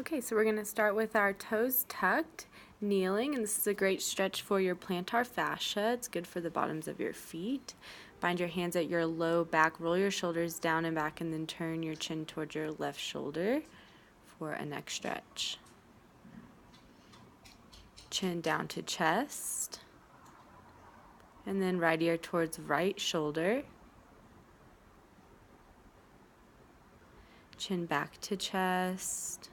Okay, so we're going to start with our toes tucked, kneeling, and this is a great stretch for your plantar fascia. It's good for the bottoms of your feet. Bind your hands at your low back, roll your shoulders down and back, and then turn your chin towards your left shoulder for a neck stretch. Chin down to chest, and then right ear towards right shoulder. Chin back to chest.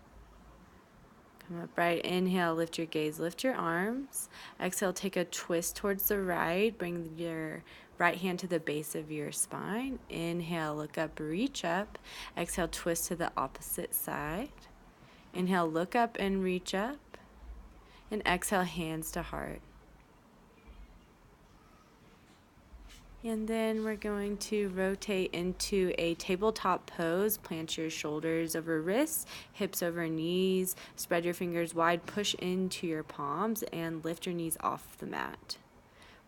Come up right, inhale, lift your gaze, lift your arms. Exhale, take a twist towards the right. Bring your right hand to the base of your spine. Inhale, look up, reach up. Exhale, twist to the opposite side. Inhale, look up and reach up. And exhale, hands to heart. And then we're going to rotate into a tabletop pose. Plant your shoulders over wrists, hips over knees. Spread your fingers wide, push into your palms, and lift your knees off the mat.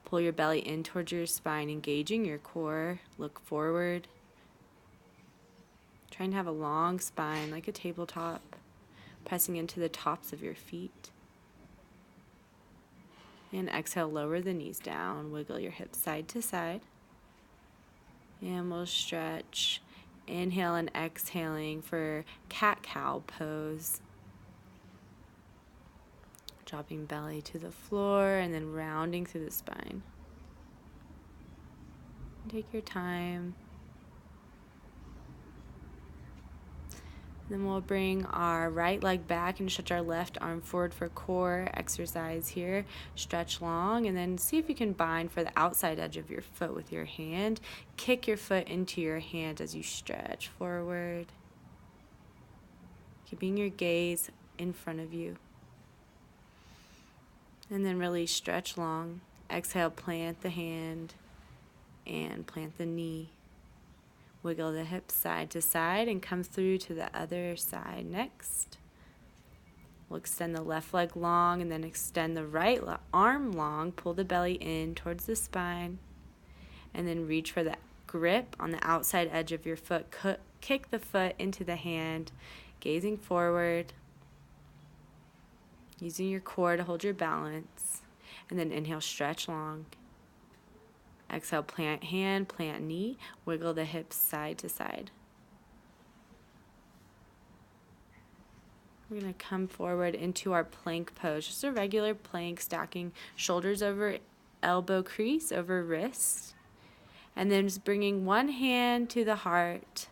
Pull your belly in towards your spine, engaging your core. Look forward. Try and have a long spine like a tabletop, pressing into the tops of your feet. And exhale, lower the knees down. Wiggle your hips side to side. And we'll stretch. Inhale and exhaling for cat-cow pose. Dropping belly to the floor and then rounding through the spine. Take your time. Then we'll bring our right leg back and stretch our left arm forward for core exercise here. Stretch long and then see if you can bind for the outside edge of your foot with your hand. Kick your foot into your hand as you stretch forward. Keeping your gaze in front of you. And then really stretch long. Exhale, plant the hand and plant the knee. Wiggle the hips side to side and come through to the other side next. We'll extend the left leg long and then extend the right arm long. Pull the belly in towards the spine. And then reach for the grip on the outside edge of your foot. Kick the foot into the hand, gazing forward. Using your core to hold your balance. And then inhale, stretch long. Exhale, plant hand, plant knee. Wiggle the hips side to side. We're going to come forward into our plank pose. Just a regular plank, stacking shoulders over elbow crease, over wrist. And then just bringing one hand to the heart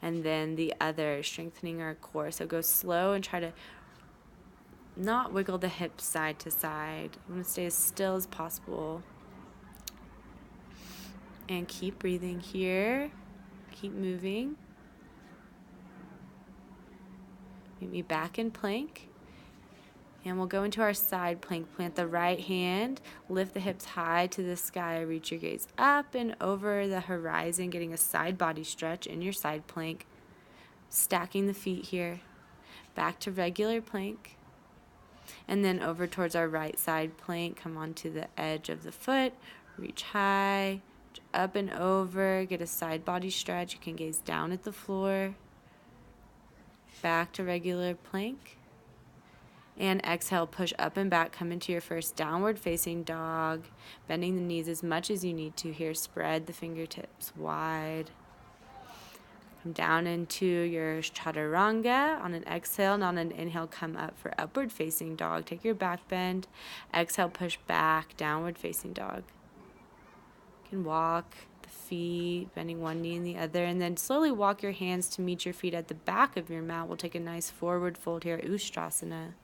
and then the other, strengthening our core. So go slow and try to not wiggle the hips side to side. I'm going to stay as still as possible. And keep breathing here. Keep moving. Meet me back in plank. And we'll go into our side plank. Plant the right hand. Lift the hips high to the sky. Reach your gaze up and over the horizon. Getting a side body stretch in your side plank. Stacking the feet here. Back to regular plank. And then over towards our right side plank. Come onto the edge of the foot. Reach high. Up and over, get a side body stretch. You can gaze down at the floor. Back to regular plank. And exhale, push up and back. Come into your first downward facing dog. Bending the knees as much as you need to here. Spread the fingertips wide. Come down into your chaturanga on an exhale. And on an inhale, come up for upward facing dog. Take your back bend. Exhale, push back, downward facing dog. You can walk the feet, bending one knee and the other, and then slowly walk your hands to meet your feet at the back of your mat. We'll take a nice forward fold here, Ustrasana.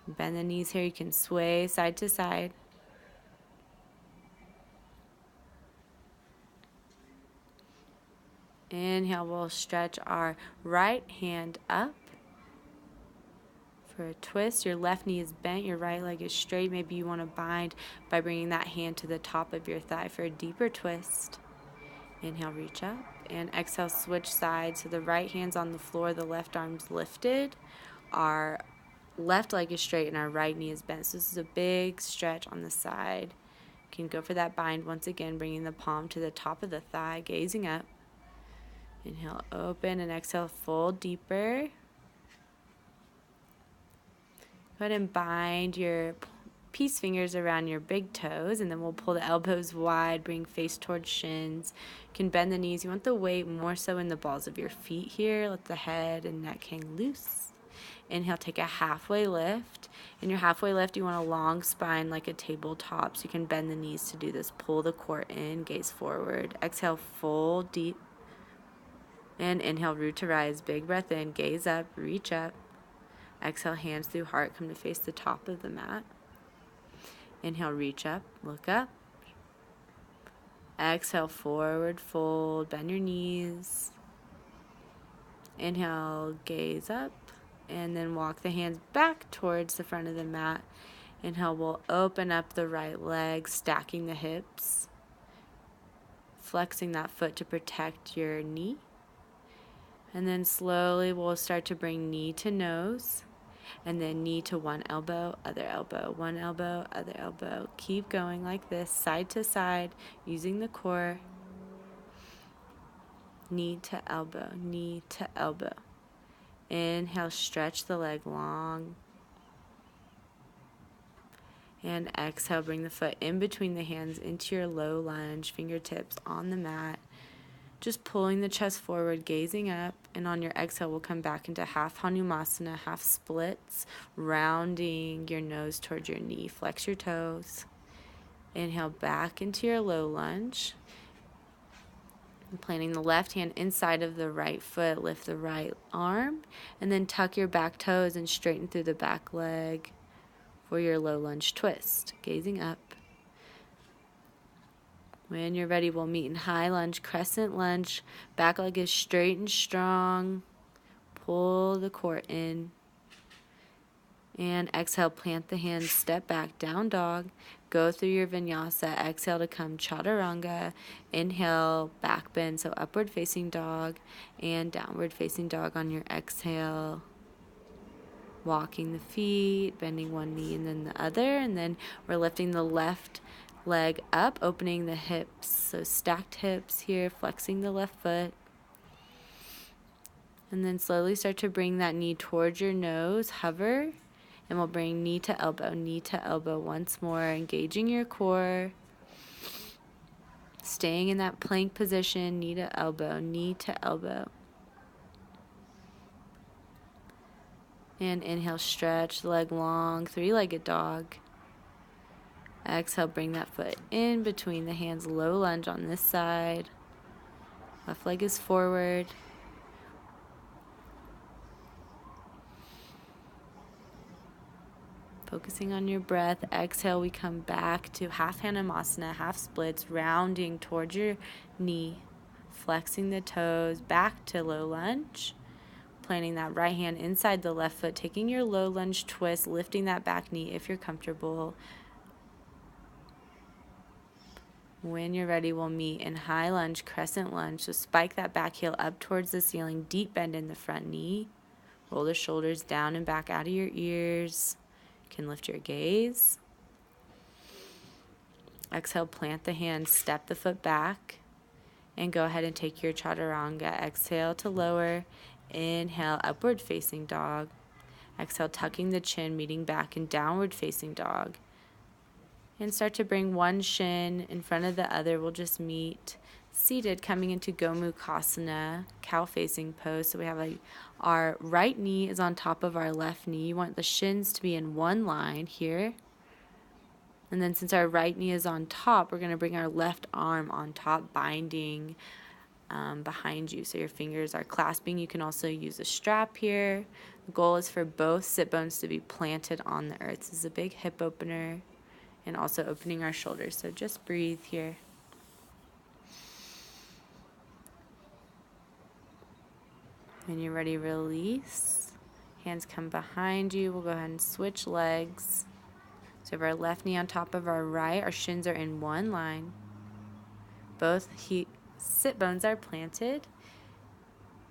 Bend the knees here. You can sway side to side. Inhale, we'll stretch our right hand up. For a twist, your left knee is bent, your right leg is straight. Maybe you want to bind by bringing that hand to the top of your thigh for a deeper twist. Inhale, reach up, and exhale, switch sides. So the right hand's on the floor, the left arm's lifted. Our left leg is straight and our right knee is bent. So this is a big stretch on the side. You can go for that bind once again, bringing the palm to the top of the thigh, gazing up. Inhale, open, and exhale, fold deeper. Go ahead and bind your peace fingers around your big toes, and then we'll pull the elbows wide, bring face towards shins. You can bend the knees. You want the weight more so in the balls of your feet here. Let the head and neck hang loose. Inhale, take a halfway lift. In your halfway lift, you want a long spine like a tabletop, so you can bend the knees to do this. Pull the core in, gaze forward. Exhale, fold deep. And inhale, root to rise. Big breath in, gaze up, reach up. Exhale, hands through heart, come to face the top of the mat. Inhale, reach up, look up. Exhale, forward fold, bend your knees. Inhale, gaze up, and then walk the hands back towards the front of the mat. Inhale, we'll open up the right leg, stacking the hips, flexing that foot to protect your knee. And then slowly we'll start to bring knee to nose. And then knee to one elbow, other elbow, one elbow, other elbow. Keep going like this, side to side, using the core. Knee to elbow, knee to elbow. Inhale, stretch the leg long. And exhale, bring the foot in between the hands into your low lunge, fingertips on the mat. Just pulling the chest forward, gazing up, and on your exhale, we'll come back into half Hanumasana, half splits, rounding your nose towards your knee. Flex your toes. Inhale back into your low lunge. And planting the left hand inside of the right foot, lift the right arm, and then tuck your back toes and straighten through the back leg for your low lunge twist. Gazing up. When you're ready, we'll meet in high lunge, crescent lunge. Back leg is straight and strong. Pull the core in. And exhale, plant the hands, step back, down dog. Go through your vinyasa. Exhale to come chaturanga. Inhale, back bend, so upward facing dog. And downward facing dog on your exhale. Walking the feet, bending one knee and then the other. And then we're lifting the left leg up, opening the hips, so stacked hips here, flexing the left foot. And then slowly start to bring that knee towards your nose, hover, and we'll bring knee to elbow once more, engaging your core, staying in that plank position, knee to elbow, knee to elbow. And inhale, stretch the leg long, three-legged dog. Exhale, bring that foot in between the hands, low lunge on this side. Left leg is forward. Focusing on your breath. Exhale, we come back to half Hanumasana, half splits, rounding towards your knee. Flexing the toes, back to low lunge. Planting that right hand inside the left foot, taking your low lunge twist, lifting that back knee if you're comfortable. When you're ready, we'll meet in high lunge, crescent lunge. So spike that back heel up towards the ceiling, deep bend in the front knee. Roll the shoulders down and back out of your ears. You can lift your gaze. Exhale, plant the hands, step the foot back, and go ahead and take your chaturanga. Exhale to lower. Inhale, upward facing dog. Exhale, tucking the chin, meeting back in downward facing dog. And start to bring one shin in front of the other. We'll just meet seated, coming into Gomukhasana, cow-facing pose. So we have our right knee is on top of our left knee. You want the shins to be in one line here. And then since our right knee is on top, we're going to bring our left arm on top, binding behind you. So your fingers are clasping. You can also use a strap here. The goal is for both sit bones to be planted on the earth. This is a big hip opener. And also opening our shoulders. So just breathe here. When you're ready, release. Hands come behind you. We'll go ahead and switch legs. So we have our left knee on top of our right. Our shins are in one line. Both sit bones are planted.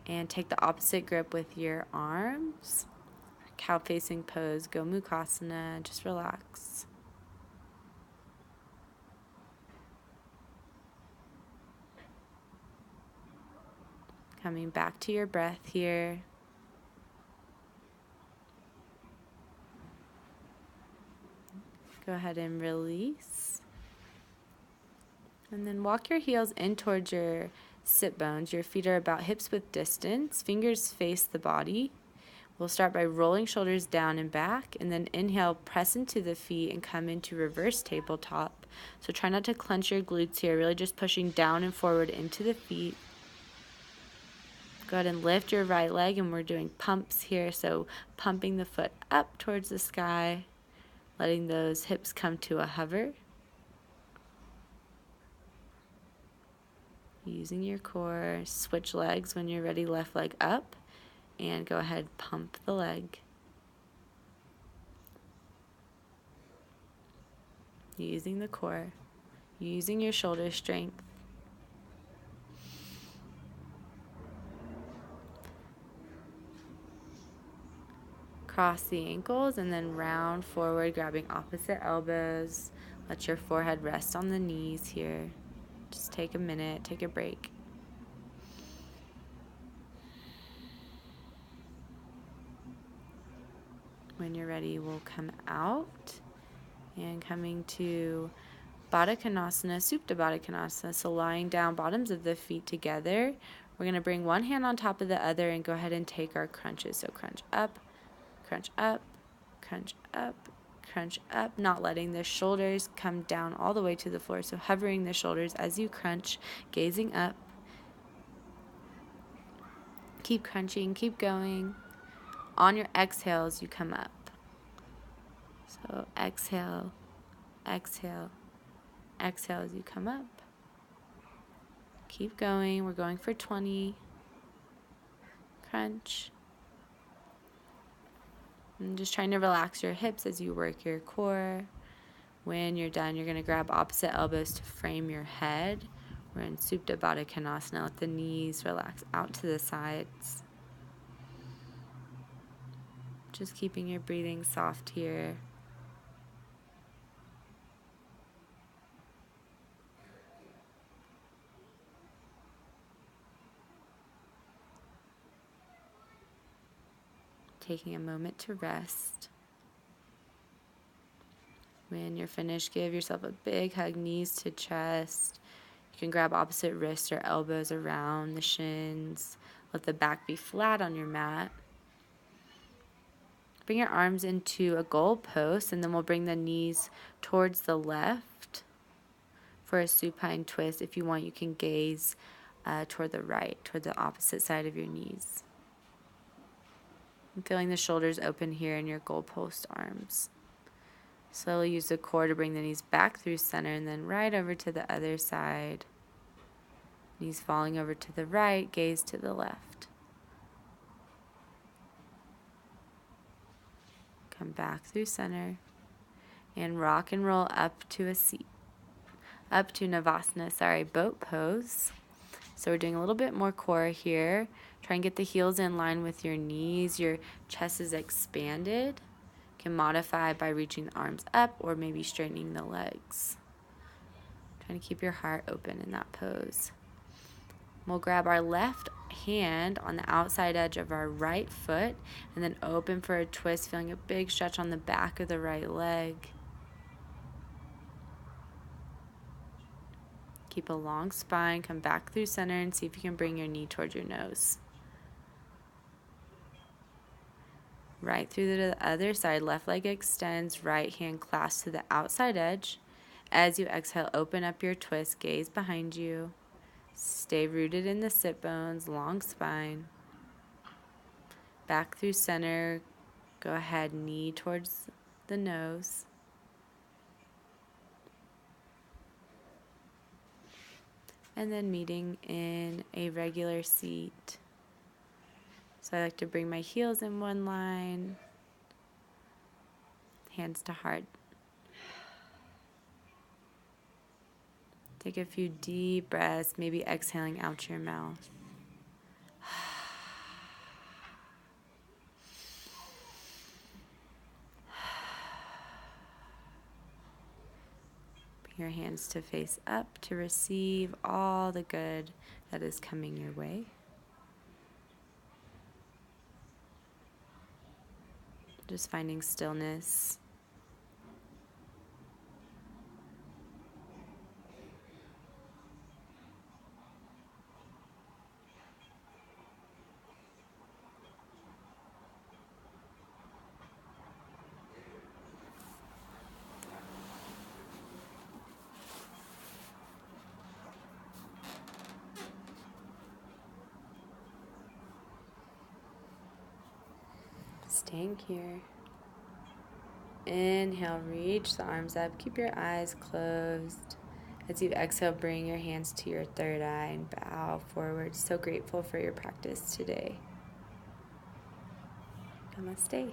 And take the opposite grip with your arms. Cow-facing pose, Gomukhasana. Just relax. Coming back to your breath here. Go ahead and release. And then walk your heels in towards your sit bones. Your feet are about hips width distance. Fingers face the body. We'll start by rolling shoulders down and back, and then inhale, press into the feet and come into reverse tabletop. So try not to clench your glutes here, really just pushing down and forward into the feet. Go ahead and lift your right leg, and we're doing pumps here. So pumping the foot up towards the sky, letting those hips come to a hover. Using your core, switch legs when you're ready, left leg up, and go ahead, pump the leg. Using the core, using your shoulder strength. Cross the ankles and then round forward, grabbing opposite elbows. Let your forehead rest on the knees here. Just take a minute, take a break. When you're ready, we'll come out and coming to Baddha Konasana, Supta Baddha Konasana. So lying down, bottoms of the feet together. We're going to bring one hand on top of the other and go ahead and take our crunches. So crunch up, crunch up, crunch up, crunch up, not letting the shoulders come down all the way to the floor. So hovering the shoulders as you crunch, gazing up. Keep crunching, keep going. On your exhales, you come up. So exhale, exhale, exhale as you come up. Keep going. We're going for 20. Crunch. And just trying to relax your hips as you work your core. When you're done, you're going to grab opposite elbows to frame your head. We're in Supta Baddha Konasana. Let the knees relax out to the sides. Just keeping your breathing soft here. Taking a moment to rest. When you're finished, give yourself a big hug, knees to chest. You can grab opposite wrists or elbows around the shins. Let the back be flat on your mat. Bring your arms into a goal post, and then we'll bring the knees towards the left for a supine twist. If you want, you can gaze toward the right, toward the opposite side of your knees. I'm feeling the shoulders open here in your goal post arms. Slowly use the core to bring the knees back through center and then right over to the other side. Knees falling over to the right, gaze to the left. Come back through center and rock and roll up to a seat. Up to Navasana, boat pose. So we're doing a little bit more core here. Try and get the heels in line with your knees. Your chest is expanded. You can modify by reaching the arms up or maybe straightening the legs. Trying to keep your heart open in that pose. We'll grab our left hand on the outside edge of our right foot and then open for a twist, feeling a big stretch on the back of the right leg. Keep a long spine, come back through center and see if you can bring your knee towards your nose. Right through to the other side, left leg extends, right hand clasps to the outside edge. As you exhale, open up your twist, gaze behind you. Stay rooted in the sit bones, long spine. Back through center, go ahead, knee towards the nose. And then meeting in a regular seat. So I like to bring my heels in one line, hands to heart. Take a few deep breaths, maybe exhaling out your mouth. Bring your hands to face up to receive all the good that is coming your way. Just finding stillness. Staying here. Inhale, reach the arms up. Keep your eyes closed. As you exhale, bring your hands to your third eye and bow forward. So grateful for your practice today. Namaste.